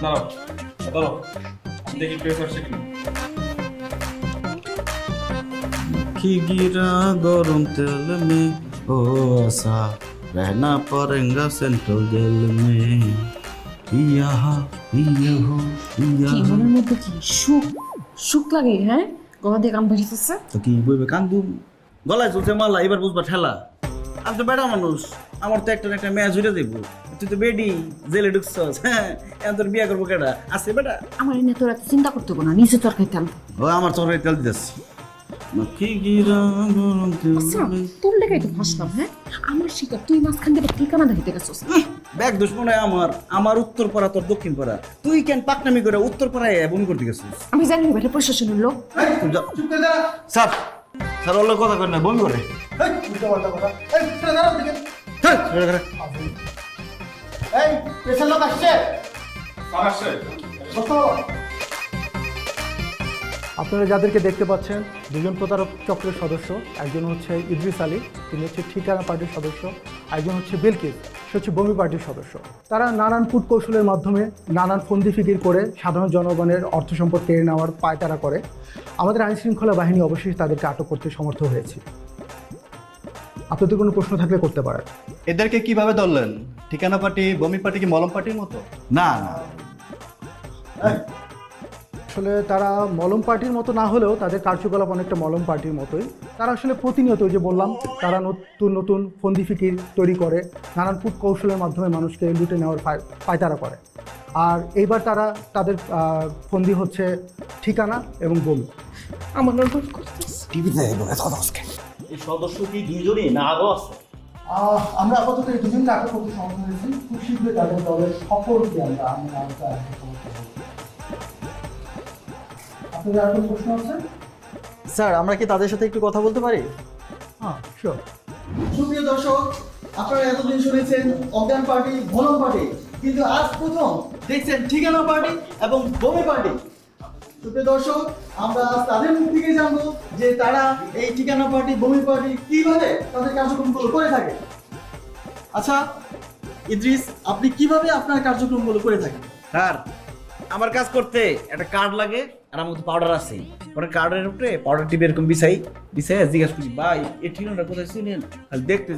দাঁড়াও দাঁড়াও দেখি পেস আসছে কিনা। की गिरा गरम तेल में ओ ऐसा रहना पड़ेगा सेंट्रल जेल में यहाँ हो কি মনের মধ্যে কি সুখ সুখ লাগে? হ্যাঁ, গলা দিয়ে কান বেরিয়েছে। তো কি বইবে কান্দু গলায় চলছে মালা, এবার বুঝবা ঠেলা। আমি তো বেড়া মানুষ, আমার তো একটা একটা মেয়ে জুড়ে দেবো। তুই তো বেডি জেলে ঢুকছস, হ্যাঁ এখন তোর বিয়ে করবো কেডা আছে বেটা? আমার এনে তোর এত চিন্তা করতে হবে না, নিচে তোর খাইতাম। ও আমার চোখে তেল দিতেছি। কি গিরা গরম তেল আচ্ছা, তোর লেগাই তো ফাঁসলাম। হ্যাঁ, আমার শিকার তুই মাঝখান থেকে ঠিকানা দেখাইতে গেছিস। ব্যাগ দুশ্মন আমার আমার উত্তর পাড়া তোর দক্ষিণ পাড়া। তুই কেন পাকনামি করে উত্তর পাড়ায় বমি করতে গেছিস? আমি জানি বেটা প্রশাসনের লোক। স্যার স্যার ওর কথা কর না, বমি করে। আপনারা যাদেরকে দেখতে পাচ্ছেন দুজন প্রতারক চক্রের সদস্য। একজন হচ্ছে ইদ্রিস আলী, তিনি হচ্ছে ঠিকানা পার্টির সদস্য। একজন হচ্ছে বিলকিস, সে হচ্ছে বমি পার্টির সদস্য। তারা নানান কূটকৌশলের মাধ্যমে নানান ফন্দি ফিকির করে সাধারণ জনগণের অর্থ সম্পদ কেড়ে নেওয়ার পায়তারা করে। আমাদের আইনশৃঙ্খলা বাহিনী অবশ্যই তাদেরকে আটক করতে সমর্থ হয়েছে। আপনাদের কোনো প্রশ্ন থাকলে করতে পারেন। এদেরকে কিভাবে ধরলেন? ঠিকানা পার্টি, বমি পার্টি কি মলম পার্টির মতো? না না, আসলে তারা মলম পার্টির মতো না হলেও তাদের কার্যকলাপ অনেকটা মলম পার্টির মতোই। তারা আসলে প্রতিনিয়ত, যে বললাম, তারা নতুন নতুন ফন্দি ফিকির তৈরি করে নানান কূটকৌশলের মাধ্যমে মানুষকে লুটে নেওয়ার পায়তারা করে। আর এইবার তারা তাদের ফন্দি হচ্ছে ঠিকানা এবং বমি। আমার ভুল করছিস। এই সদস্য কি দুইজনই না আরো আছে? আমরা আপাতত এই দুজনকে আটক করতে সমর্থ হয়েছি। খুব শীঘ্রই তাদের দলের সকলকে আমরা আপনাদের আর কোনো প্রশ্ন আছে? স্যার, আমরা কি তাদের সাথে একটু কথা বলতে পারি? হ্যাঁ, শিওর। সুপ্রিয় দর্শক, আপনারা এতদিন শুনেছেন অজ্ঞান পার্টি, ভোলম পার্টি, কিন্তু আজ প্রথম দেখছেন ঠিকানা পার্টি এবং বমি পার্টি। সুপ্রিয় দর্শক, আমরা আজ তাদের মুখ থেকে জানবো যে তারা এই ঠিকানা পার্টি, বমি পার্টি কিভাবে তাদের কার্যক্রমগুলো করে থাকে। আচ্ছা ইদ্রিস, আপনি কিভাবে আপনার কার্যক্রমগুলো করে থাকেন? স্যার আমার কাজ করতে একটা কার্ড লাগে আর আমার মধ্যে পাউডার আছে। পরে কার্ডের উপরে পাউডার টিপে এরকম বিছাই জিজ্ঞাসা করি, ভাই এই ঠিকানাটা কোথায় ছিলেন? দেখতে